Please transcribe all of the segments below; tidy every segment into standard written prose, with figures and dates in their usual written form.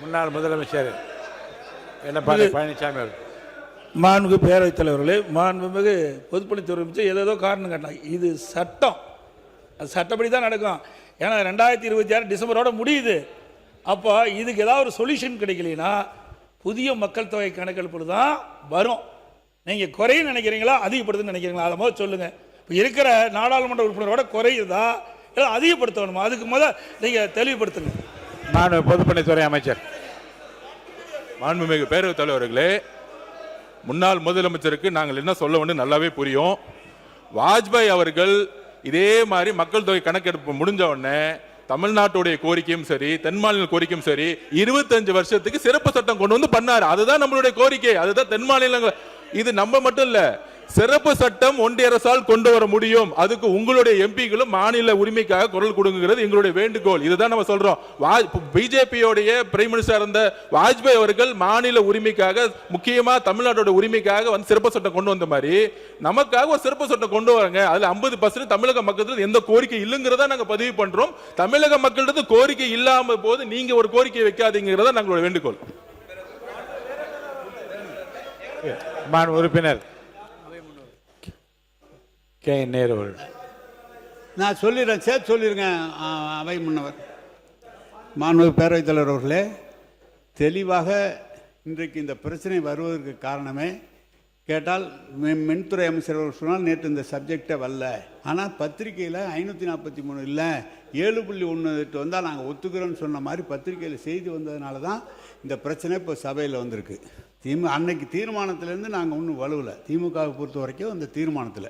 முன்னாள் முதலமைச்சர் எடப்பாடி பழனிசாமி அவர்கள். மாண்புமிகு பேரவைத் தலைவர்களே, மாண்புமிகு பொதுப்பணித்துறை அமைச்சர் ஏதோ காரணம் கேட்டாங்க. இது சட்டம், அது சட்டப்படி தான் நடக்கும். ஏன்னா 2026 டிசம்பரோட முடியுது. அப்போ இதுக்கு ஏதாவது ஒரு சொல்யூஷன் கிடைக்கலனா புதிய மக்கள் தொகை கணக்கெடுப்பு தான் வரும். நீங்கள் குறையும் நினைக்கிறீங்களா அதிகப்படுத்துன்னு நினைக்கிறீங்களா? அதை முதல் சொல்லுங்கள். இப்போ இருக்கிற நாடாளுமன்ற உறுப்பினரோட குறையுதா இல்லை அதிகப்படுத்தணுமா? அதுக்கு முதல் நீங்கள் தெளிவுபடுத்துங்க. மாண்பு பொதுப்பணித்துறை அமைச்சர். மாண்புமிகு பேரவைத் தலைவர்களே, முன்னாள் முதலமைச்சருக்கு நாங்கள் என்ன சொல்ல வேண்டும் நல்லாவே புரியும். வாஜ்பாய் அவர்கள் இதே மாதிரி மக்கள் தொகை கணக்கெடுப்பு முடிஞ்ச உடனே தமிழ்நாட்டுடைய கோரிக்கையும் சரி, தென் மாநில கோரிக்கையும் சரி, 25 வருஷத்துக்கு சிறப்பு சட்டம் கொண்டு வந்து பண்ணாரு. அதுதான் நம்மளுடைய கோரிக்கை, அதுதான் தென் மாநிலங்கள். இது நம்ம மட்டும் இல்ல, சிறப்பு சட்டம் ஒன்றிய அரசால் கொண்டு வர முடியும். அதுக்கு உங்களுடைய எம்பிகளும் மாநில உரிமைக்காக குரல் கொடுங்கிறது எங்களுடைய வேண்டுகோள். இதுதான் நம்ம சொல்றோம். பிஜேபியோடைய பிரைம் மினிஸ்டர் இருந்த வாஜ்பாய் அவர்கள் மாநில உரிமைக்காக, முக்கியமா தமிழ்நாட்டோட உரிமைக்காக வந்து சிறப்பு சட்டம் கொண்டு வந்த மாதிரி நமக்காக ஒரு சிறப்பு சட்டம் கொண்டு வராங்க. அதுல 50% தமிழக மக்களுக்கு எந்த கோரிக்கை இல்லைங்கிறத நாங்க பதிவு பண்றோம். தமிழக மக்களிடத்து கோரிக்கை இல்லாம போது நீங்க ஒரு கோரிக்கை வைக்காதீங்கிறத நாங்களோட வேண்டுகோள். உறுப்பினர் கே நேரு. நான் சொல்லிடுறேன், சேர்த்து சொல்லிடுங்க. அவை முன்னவர் மாண்புமிகு பேரவைத் தலைவர் அவர்களே, தெளிவாக இன்றைக்கு இந்த பிரச்சனை வருவதற்கு காரணமே கேட்டால் மின்துறை அமைச்சர் அவர்கள் சொன்னால் நேற்று இந்த சப்ஜெக்டை வரல. ஆனால் பத்திரிகையில் 543 இல்லை 7.18 வந்தால் நாங்கள் ஒத்துக்கிறோன்னு சொன்ன மாதிரி பத்திரிகையில் செய்தி வந்ததுனால தான் இந்த பிரச்சனை இப்போ சபையில் வந்திருக்கு. அன்னைக்கு தீர்மானத்திலேருந்து நாங்கள் ஒன்றும் வலுவில் திமுகவை பொறுத்த வரைக்கும் அந்த தீர்மானத்தில்.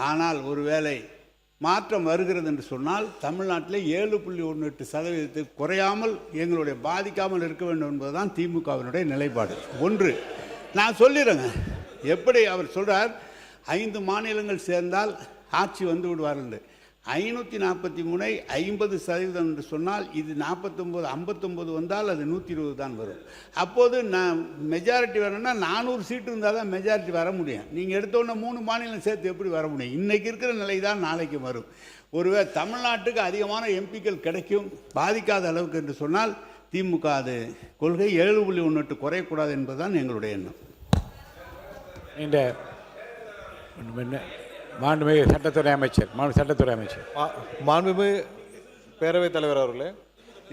ஆனால் ஒருவேளை மாற்றம் வருகிறது என்று சொன்னால் தமிழ்நாட்டில் 7.18% குறையாமல் எங்களுடைய பாதிக்காமல் இருக்க வேண்டும் என்பதுதான் திமுகவினுடைய நிலைப்பாடு. ஒன்று நான் சொல்லிடுறேங்க, எப்படி அவர் சொல்கிறார் 5 மாநிலங்கள் சேர்ந்தால் ஆட்சி வந்து விடுவார்கள். 543 50% என்று சொன்னால் இது 49 59 வந்தால் அது 120 தான் வரும். அப்போது நான் மெஜாரிட்டி வரணும்னா 400 சீட்டு இருந்தால் தான் மெஜாரிட்டி வர முடியும். நீங்கள் எடுத்தோன்னே 3 மாநிலம் சேர்த்து எப்படி வர முடியும்? இன்றைக்கி இருக்கிற நிலை தான் நாளைக்கு வரும். ஒருவேளை தமிழ்நாட்டுக்கு அதிகமான எம்பிக்கள் கிடைக்கும் பாதிக்காத அளவுக்கு என்று சொன்னால் திமுக அது கொள்கை 7.18 குறையக்கூடாது என்பதுதான் எங்களுடைய எண்ணம். இந்த மாண்புமிகு சட்டத்துறை அமைச்சர் சட்டத்துறை அமைச்சர் மாண்புமிகு பேரவைத் தலைவர் அவர்களே,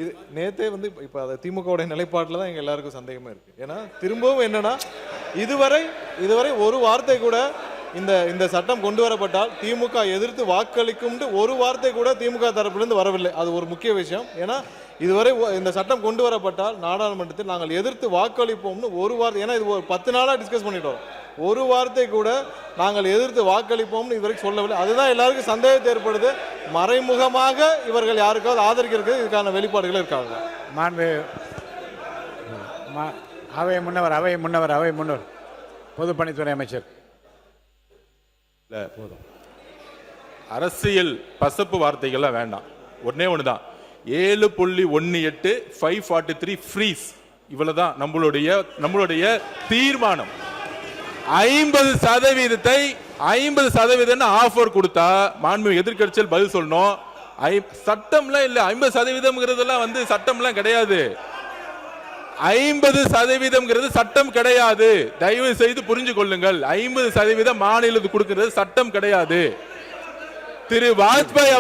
இது நேற்றே வந்து இப்போ அதை திமுகவுடைய நிலைப்பாட்டில் தான் எங்கள் எல்லாருக்கும் சந்தேகமாக இருக்குது. ஏன்னா திரும்பவும் என்னென்னா இதுவரை ஒரு வார்த்தை கூட இந்த சட்டம் கொண்டு வரப்பட்டால் திமுக எதிர்த்து வாக்களிக்கும்னு ஒரு வார்த்தை கூட திமுக தரப்பிலிருந்து வரவில்லை. அது ஒரு முக்கிய விஷயம். ஏன்னா இதுவரை இந்த சட்டம் கொண்டு வரப்பட்டால் நாடாளுமன்றத்தில் நாங்கள் எதிர்த்து வாக்களிப்போம்னு ஒரு வார்த்தை, ஏன்னா இது ஒரு 10 நாளாக டிஸ்கஸ் பண்ணிட்டு வரோம், ஒரு வார்த்தை கூட நாங்கள் எதிர்த்து வாக்களிப்போம்னு இதுவரைக்கும் சொல்லவில்லை. அதுதான் எல்லாருக்கும் சந்தேகத்தை ஏற்படுது. மறைமுகமாக இவர்கள் யாருக்காவது ஆதரிக்கிறது இதுக்கான வெளிப்பாடுகள் இருக்காங்க. அவை முன்னவர் பொதுப்பணித்துறை அமைச்சர். போதும், அரசியல் பசப்பு வார்த்தைகள்லாம் வேண்டாம். ஒன்னே ஒண்ணுதான், 7.18 543 ஃப்ரீஸ். இவ்வளவுதான் நம்மளுடைய தீர்மானம். 50% ஆஃபர் கொடுத்தா மாண்புமிகு எதிர்க்கட்சியில் பதில் சொல்லணும். சட்டம்லாம் இல்ல, 50% வந்து சட்டம்லாம் கிடையாது. 50% சட்டம் கிடையாது. தயவு செய்து புரிஞ்சு கொள்ளுங்கள். 50% மாநிலத்துக்கு கொடுக்கிறது சட்டம் கிடையாது. திரு வாஜ்பாய்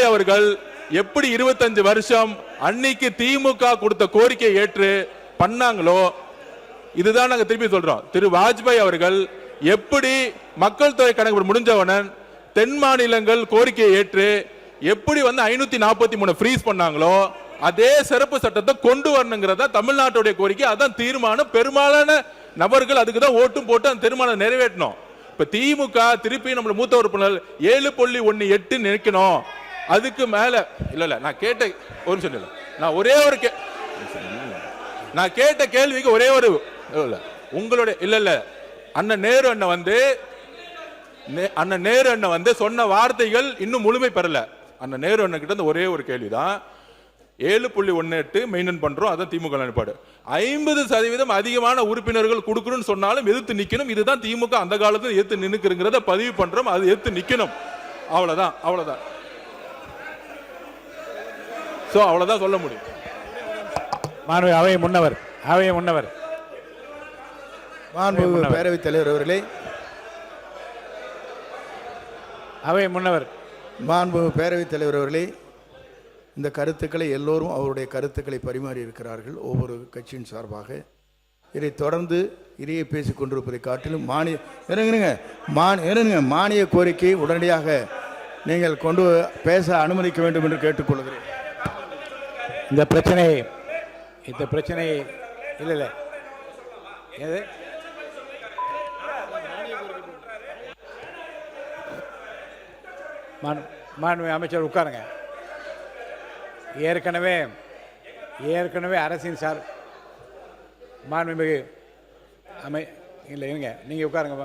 அவர்கள் எப்படி 25 வருஷம் அன்னைக்கு திமுக கொடுத்த கோரிக்கையை ஏற்று பண்ணாங்களோ, இதுதான் நாங்க திருப்பி சொல்றோம். திரு வாஜ்பாய் அவர்கள் எப்படி மக்கள் தொகை கணக்கு முடிஞ்சவனன் தென் மாநிலங்கள் கோரிக்கையை ஏற்று எப்படி வந்து 543 ஃப்ரீஸ் பண்ணாங்களோ அதே சிறப்பு சட்டத்தை கொண்டு வரணுங்கிறதா தமிழ்நாட்டுடைய கோரிக்கை. அதான் தீர்மானம். பெரும்பாலான நபர்கள் அதுக்கு தான் ஓட்டும் போட்டு அந்த தீர்மானம் நிறைவேற்றணும். இப்ப திமுக திருப்பி நம்ம மூத்த உறுப்பினர் 7.18 நினைக்கணும். அதுக்கு மேல இல்ல நான் கேட்ட ஒரு நிமிஷம், நான் ஒரே ஒரு நான் கேட்ட கேள்விக்கு ஒரே ஒரு உங்களுடைய இல்ல அண்ணன் நேரு அண்ணன் வந்து சொன்ன வார்த்தைகள் இன்னும் முழுமை பெறல. அண்ணன் நேரு அண்ணன் கிட்ட ஒரே ஒரு கேள்விதான். 7.18 மெயின்டைன் பண்றோம், அதான் திமுக நிலைப்பாடு. 50% அதிகமான உறுப்பினர்கள் கொடுக்கணும்னு சொன்னாலும் எதிர்த்து நிக்கணும். இதுதான் திமுக அந்த காலத்தில் எதிர்த்து நின்னுக்குறத பதிவு பண்றோம். அது எதிர்த்து நிக்கணும். அவ்வளவுதான் சொல்ல முடியும். மாண்பு அவை முன்னவர், அவை முன்னவர், மாண்புமிகு பேரவைத் தலைவர் அவர்களே, அவை முன்னவர், மாண்புமிகு பேரவைத் தலைவர் அவர்களே, இந்த கருத்துக்களை எல்லோரும் அவருடைய கருத்துக்களை பரிமாறி இருக்கிறார்கள் ஒவ்வொரு கட்சியின் சார்பாக. இதை தொடர்ந்து இதையே பேசிக் கொண்டிருப்பதை காட்டிலும் மானிய கோரிக்கையை உடனடியாக நீங்கள் கொண்டு பேச அனுமதிக்க வேண்டும் என்று கேட்டுக்கொள்கிறேன். இந்த பிரச்சனை இல்லை இல்லை எது மாண்பு அமைச்சர் உட்காருங்க. ஏற்கனவே அரசின் மாண்புமிகு இல்லை இருங்க, நீங்கள் உட்காருங்க.